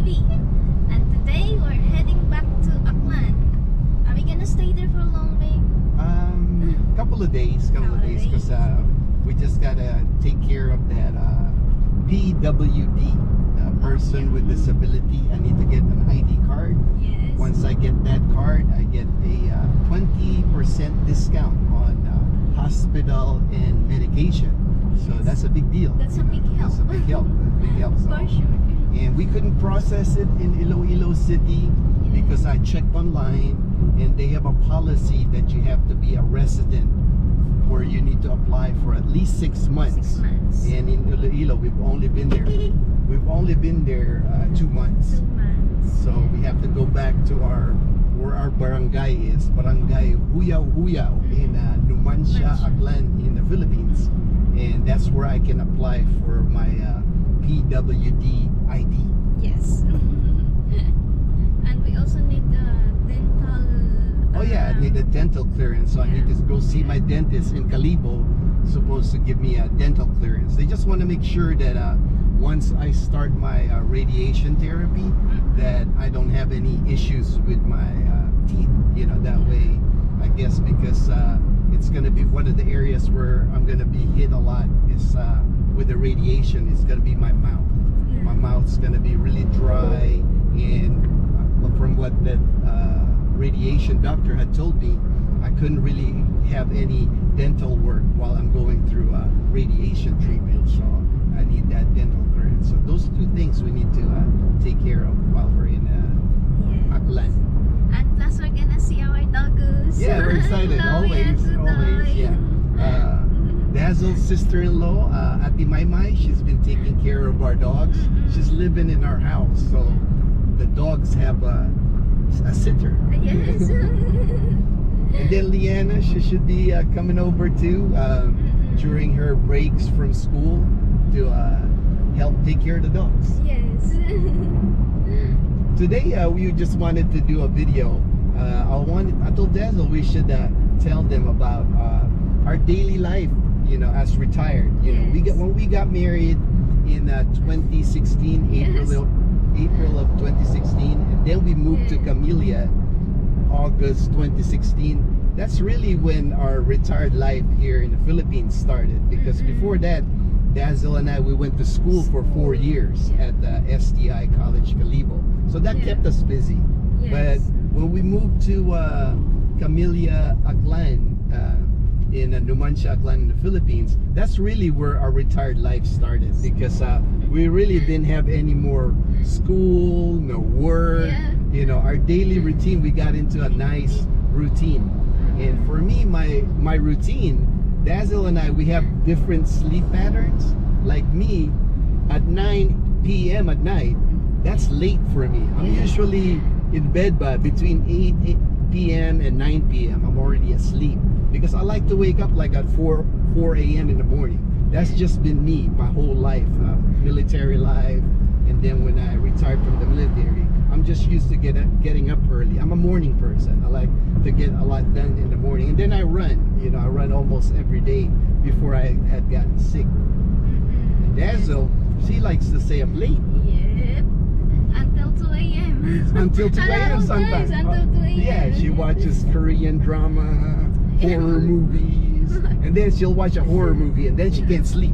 TV. And today we're heading back to Aklan. Are we gonna stay there for long, babe? Couple of days because we just gotta take care of that PWD, the person with disability. I need to get an ID card. Yes. Once I get that card, I get a 20% discount on hospital and medication. So Yes. that's a big deal. That's a big help. That's a big help. So. For sure. And we couldn't process it in Iloilo City because I checked online and they have a policy that you have to be a resident where you need to apply for at least 6 months. 6 months. And in Iloilo, we've only been there 2 months. 2 months. So we have to go back to where our barangay is, Barangay Huyao Huyao in Numancia, Aklan in the Philippines. And that's where I can apply for my PWD ID. Yes. And we also need dental. Oh yeah, I need a dental clearance, so I need to go see my dentist in Calibo, supposed to give me a dental clearance. They just want to make sure that once I start my radiation therapy, that I don't have any issues with my teeth. You know, that way, I guess because it's going to be one of the areas where I'm going to be hit a lot is with the radiation. It's going to be my mouth. My mouth's going to be really dry, and from what that radiation doctor had told me, I couldn't really have any dental work while I'm going through radiation treatment. So I need that dental clearance. So those two things we need to take care of while we're in Aklan. And plus we're gonna see our doggos. Yeah, we're excited. Always. Yeah. Dazzle's sister-in-law, Ati Maymay, she's been taking care of our dogs. She's living in our house, so the dogs have a sitter. Yes. And then Leanna, she should be coming over too during her breaks from school to help take care of the dogs. Yes. Today we just wanted to do a video. I told Dazzle we should tell them about our daily life, you know, as retired. You know, when we got married in 2016, April of 2016, and then we moved to Camellia August 2016. That's really when our retired life here in the Philippines started, because before that, Dazzle and I, we went to school for 4 years at the STI College Calibo, so that kept us busy. But when we moved to Camellia Aklan in Numancia Aklan in the Philippines, that's really where our retired life started, because we really didn't have any more school, no work. You know, our daily routine, we got into a nice routine. And for me, my routine, Dazzle and I, we have different sleep patterns. Like me, at 9 p.m. at night, that's late for me. I'm usually in bed by between 8 p.m. and 9 p.m. I'm already asleep, because I like to wake up like at 4 a.m. in the morning. That's just been me my whole life, military life. And then when I retired from the military, I'm just used to getting up early. I'm a morning person. I like to get a lot done in the morning. And then I run. You know, I run almost every day before I had gotten sick. And Dazzle, she likes to stay up late. Yep. Until 2 a.m. Until 2 a.m. sometimes. Until 2 a.m. Yeah, she watches Korean drama, horror movies. And then she'll watch a horror movie and then she can't sleep.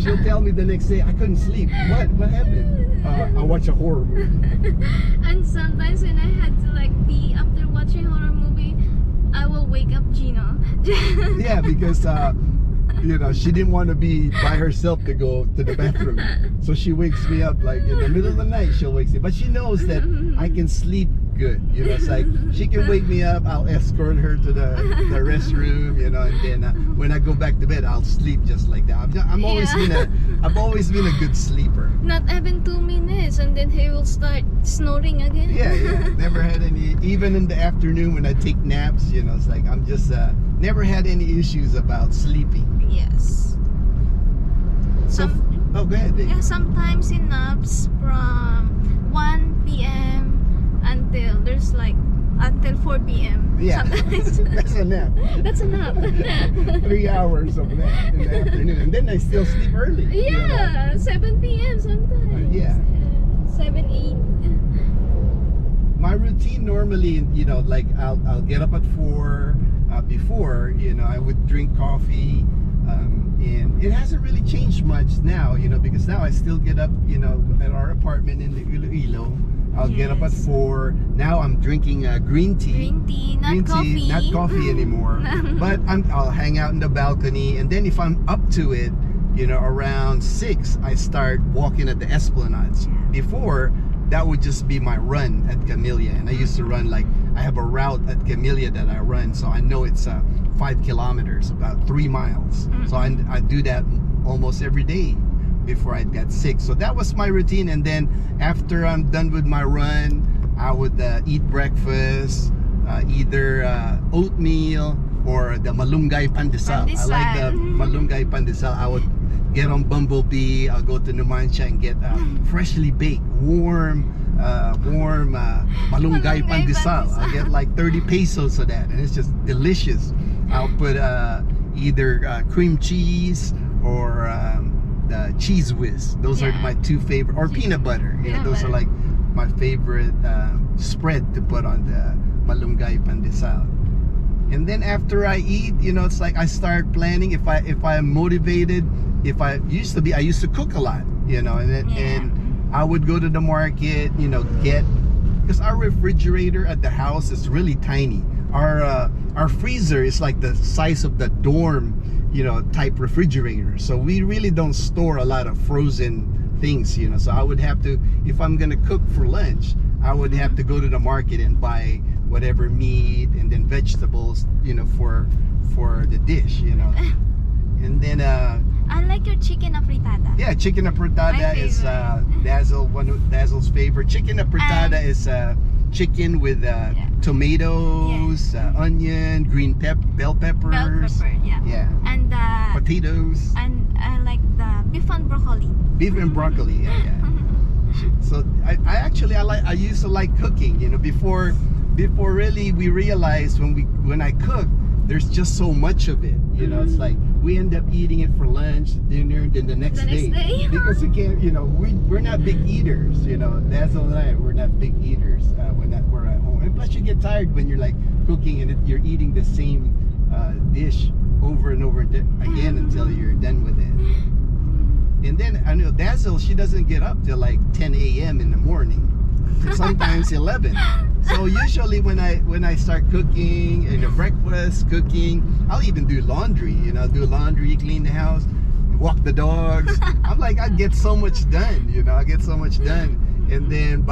She'll tell me the next day, I couldn't sleep. What happened? I watched a horror movie. And sometimes when I had to like pee after watching horror movie, I will wake up Gino. Yeah, because you know, she didn't want to be by herself to go to the bathroom, so she wakes me up like in the middle of the night. She'll wake me, but she knows that I can sleep good. You know, it's like she can wake me up. I'll escort her to the restroom. You know, and then when I go back to bed, I'll sleep just like that. I've always been a good sleeper. Not even 2 minutes, and then he will start snoring again. Yeah. Never had any. Even in the afternoon when I take naps, you know, it's like I'm just never had any issues about sleeping. Yes. Oh, go ahead, babe. Yeah, sometimes in naps from 1 p.m. until until 4 p.m. Yeah, Sometimes. that's a nap. That's a nap. 3 hours of nap in the afternoon, and then I still sleep early. Yeah, 7 p.m. sometimes. Yeah. Yes. 7, 8. My routine normally, you know, like I'll get up at 4. Before, you know, I would drink coffee, and it hasn't really changed much now, you know, because now I still get up, you know, at our apartment in the Iloilo. I'll get up at 4. Now I'm drinking green tea. Green tea, not Green coffee. tea, not coffee anymore. But I'll hang out in the balcony, and then if I'm up to it, you know, around 6, I start walking at the Esplanades. Yeah. Before, that would just be my run at Camellia, and I used to run, like, I have a route at Camellia that I run, so I know it's 5 kilometers, about 3 miles. So I do that almost every day before I got sick. So that was my routine, and then after I'm done with my run, I would eat breakfast, either oatmeal or the malunggay pandesal. I like the malunggay pandesal. I would get on Bumblebee. I'll go to Numancia and get freshly baked, warm malunggay pandesal. I'll get like 30 pesos of that, and it's just delicious. I'll put either cream cheese or the cheese whiz. Those are my 2 favorite, or peanut butter. You know, those are like my favorite spread to put on the malunggay pandesal. And then after I eat, you know, it's like I start planning. If I'm motivated, I used to cook a lot, you know, and I would go to the market, you know, because our refrigerator at the house is really tiny. Our freezer is like the size of the dorm, you know, type refrigerator. So we really don't store a lot of frozen things, you know. So I would have to, if I'm gonna cook for lunch, I would have to go to the market and buy whatever meat and then vegetables, you know, for the dish, you know. And then I like your chicken afritada. yeah, chicken apretada is one of Dazzle's favorite. Chicken apretada is chicken with tomatoes, onion, green bell peppers. Bell pepper, Yeah. And Potatoes. and I like the beef and broccoli. Beef and broccoli, yeah. So I used to like cooking, you know, before really we realized when I cook, there's just so much of it, you know. It's like we end up eating it for lunch, dinner, then the next day. Because we can't, you know, we're not big eaters, you know. Dazzle and I, we're not big eaters when we're at home. And plus you get tired when you're like cooking and you're eating the same dish over and over again until you're done with it. And then I know Dazzle, she doesn't get up till like 10 a.m. in the morning. Sometimes 11. So usually when I start cooking, you know, breakfast, cooking, I'll even do laundry, you know, clean the house, walk the dogs. I'm like, I get so much done, you know, And then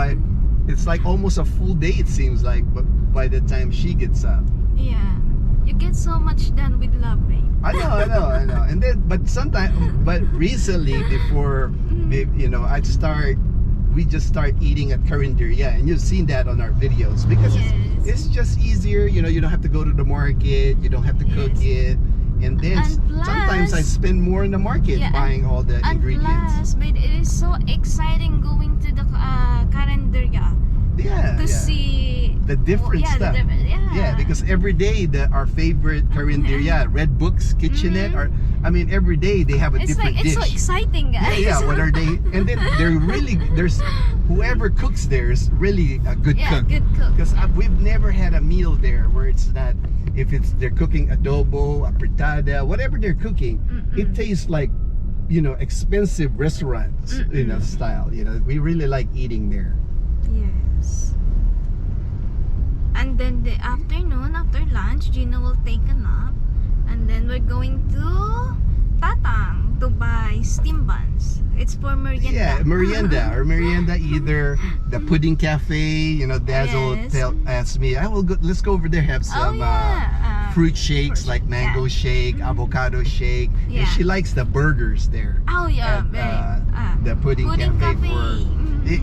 it's like almost a full day, it seems like, but by the time she gets up. Yeah. You get so much done with love, babe. I know. And then, but recently, before, you know, we just start eating at Carinderia, and you've seen that on our videos, because it's just easier, you know. You don't have to go to the market, you don't have to cook it, and then sometimes I spend more in the market buying all the ingredients. And plus, but it is so exciting going to the Carinderia to see the different stuff. Because every day our favorite Carinderia, Red Book's Kitchenette, every day they have a different dish. It's so exciting, guys. Yeah, what are they? And then there's whoever cooks there is really a good cook. Good cook. Because we've never had a meal there where it's not, they're cooking adobo, apretada, whatever they're cooking, it tastes like, you know, expensive restaurants, you know, style. You know, we really like eating there. Yes. And then the afternoon, after lunch, Gina will take a nap. And then we're going to Tatang to buy steam buns. It's for merienda. Yeah, merienda, either the pudding cafe, you know, Dazzle asked me, let's go over there, have some fruit shakes, like mango shake, avocado shake. Yeah. And she likes the burgers there. Oh yeah, the pudding cafe.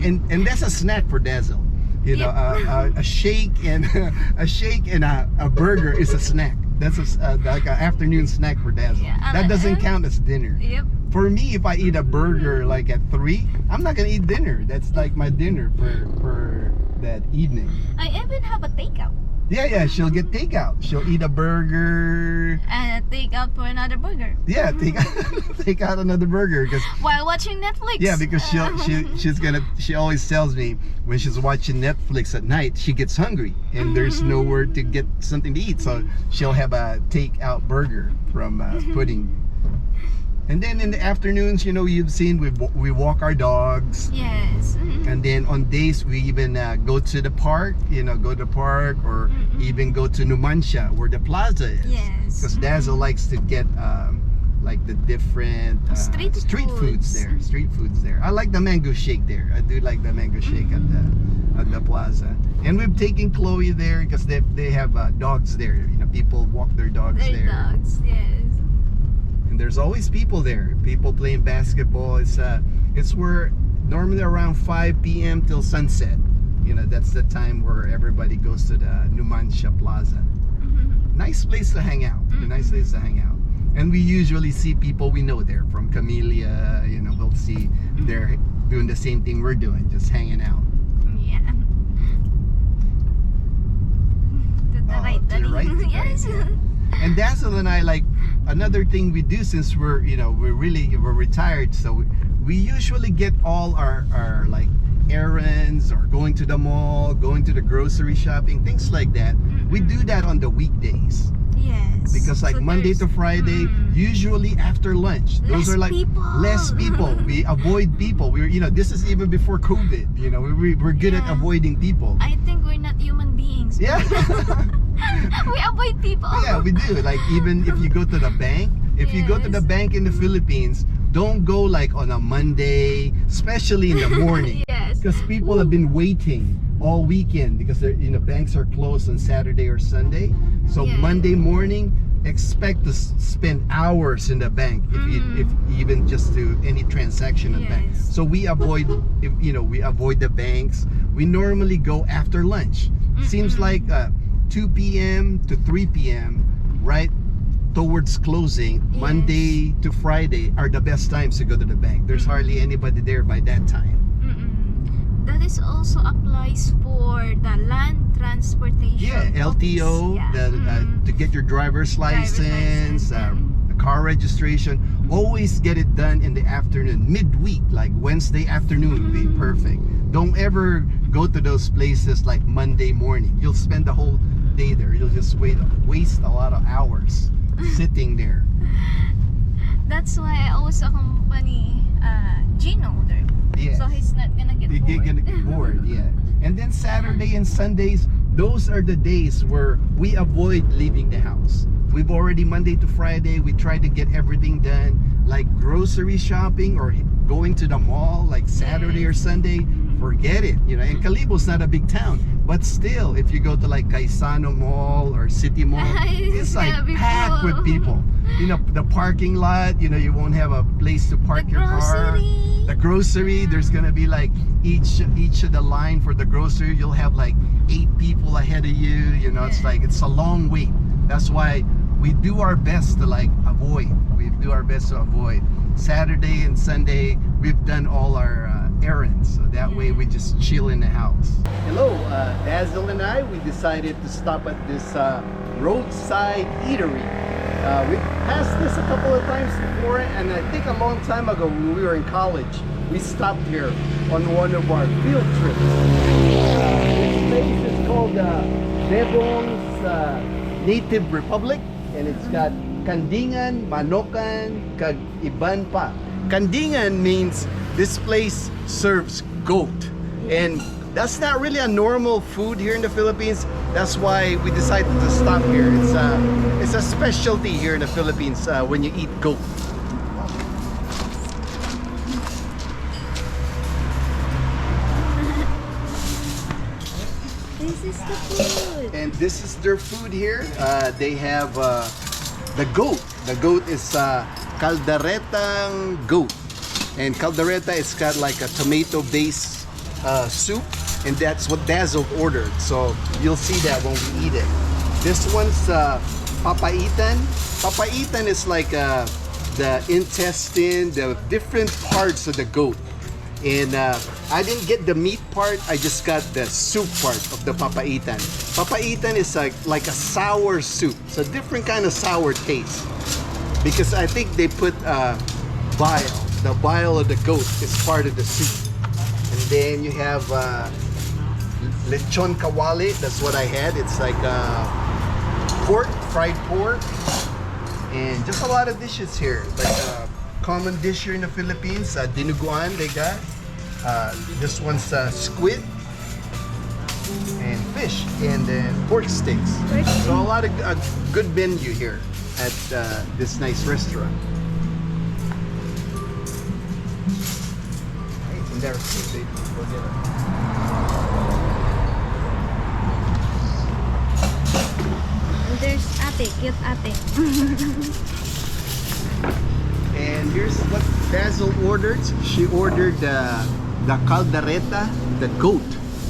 And that's a snack for Dazzle. You know, a shake and a burger is a snack. That's like an afternoon snack for Dazzle. Yeah, that doesn't count as dinner. Yep. For me, if I eat a burger like at 3, I'm not gonna eat dinner. That's like my dinner for that evening. I even have a takeout. Yeah, she'll get takeout. She'll eat a burger. And take out for another burger. Yeah, take out another burger because While watching Netflix. yeah, because she always tells me when she's watching Netflix at night, she gets hungry and there's nowhere to get something to eat, so she'll have a takeout burger from Pudding. And then in the afternoons, you've seen we walk our dogs. Yes. And then on days we even go to the park, go to the park or even go to Numancia where the plaza is. Yes. Because Dazzle likes to get like the different Street foods there. Street foods there. I like the mango shake there. I do like the mango shake at the plaza. And we've taken Chloe there because they have dogs there. People walk their dogs Their there. dogs, yes. And there's always people there. People playing basketball. It's where normally around 5 p.m. till sunset. That's the time where everybody goes to the Numancia Plaza. Nice place to hang out. A nice place to hang out. And we usually see people we know there from Camellia. We'll see they're doing the same thing we're doing, just hanging out. Yeah. To the right, to the Daddy. right, to the Yes. right, yeah. And Dazzle and I, like, another thing we do since we're retired, so we usually get all our like errands or going to the mall, going to the grocery shopping, things like that. We do that on the weekdays. Yes. Because like So Monday to there's- Friday, usually after lunch, those Less are like people. less people. We avoid people. This is even before COVID. We're good at Yeah. avoiding people. I think we're not human beings. Yeah. We avoid people. Yeah, we do. Like even if you go to the bank, if you go to the Yes. bank in the Philippines, don't go like on a Monday, especially in the morning. Yes. Because people have been waiting all weekend because banks are closed on Saturday or Sunday. So Yeah. Monday morning, expect to spend hours in the bank if even just do any transaction in the bank. Yes. So we avoid we avoid the banks. We normally go after lunch. Seems like 2 p.m. to 3 p.m. right towards closing, Yes. Monday to Friday are the best times to go to the bank. There's hardly anybody there by that time. That is also applies for the land transportation. Yeah, LTO, office. Yeah. to get your driver's license, license, the car registration. Always get it done in the afternoon, midweek, like Wednesday afternoon would be perfect. Don't ever go to those places like Monday morning. You'll spend the whole day there. You'll just waste a lot of hours sitting there. That's why I always accompany Gino there. Yes. So he's not gonna get You're bored. gonna get bored, yeah. And then Saturday and Sundays, those are the days where we avoid leaving the house. We've already Monday to Friday, we try to get everything done, like grocery shopping or going to the mall, like Saturday or Sunday. Forget it, And Calibo's not a big town, but still, if you go to like Kaisano Mall or City Mall, It's it's like gonna be packed full. with people. The parking lot, you won't have a place to park your car. Grocery. The grocery, there's gonna be like each of the line for the grocery, you'll have like 8 people ahead of you. It's like it's a long wait. That's why we do our best to like avoid. We do our best to avoid. Saturday and Sunday, we've done all our errands, so that way we just chill in the house. Hello, Dazzle and I, we decided to stop at this roadside eatery. We've passed this a couple of times before, and I think a long time ago when we were in college, we stopped here on one of our field trips. This place is called Bebong's Native Republic, and it's got Kandingan, Manokan, kag iban pa. Kandingan means this place serves goat, and that's not really a normal food here in the Philippines. That's why we decided to stop here. It's a specialty here in the Philippines when you eat goat. This is the food. And this is their food here. They have the goat. The goat is calderetang goat. And caldereta is got like a tomato-based soup. And that's what Dazzle ordered. So you'll see that when we eat it. This one's papaitan. Papaitan is like the intestine, the different parts of the goat. And I didn't get the meat part. I just got the soup part of the papaitan. Papaitan is like a sour soup. It's a different kind of sour taste. Because I think they put bile. The bile of the goat is part of the soup. And then you have lechon kawali. That's what I had. It's like pork, fried pork. And just a lot of dishes here. Like common dish here in the Philippines, dinuguan they got. This one's squid and fish, and then pork sticks. So a lot of good menu here at this nice restaurant. Hey, it's embarrassing, baby. Go get it. And there's ate, cute ate. And here's what Basil ordered. She ordered the caldereta, the goat.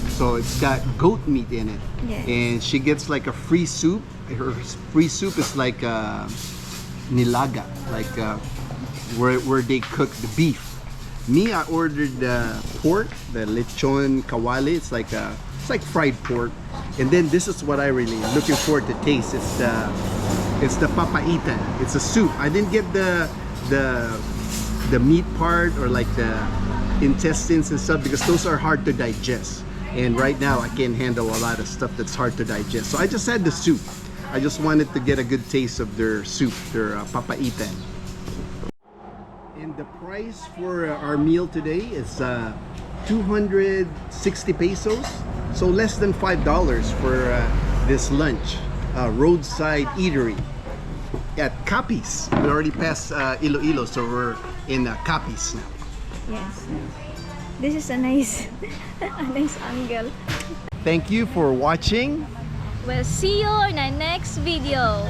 So it's got goat meat in it. Yes. And she gets like a free soup. Her free soup is like nilaga, like where they cook the beef. Me, I ordered the pork, the lechon kawali. It's like fried pork. And then this is what I really looking forward to taste. It's the papaitan. It's a soup. I didn't get the meat part or like the intestines and stuff because those are hard to digest, and right now I can't handle a lot of stuff that's hard to digest, so I just had the soup. I just wanted to get a good taste of their soup, their papaitan. And the price for our meal today is 260 pesos, so less than $5 for this lunch, roadside eatery at Capiz. We already passed Iloilo, so we're in Capiz now. Yes. This is a nice angle. Thank you for watching. We'll see you in the next video.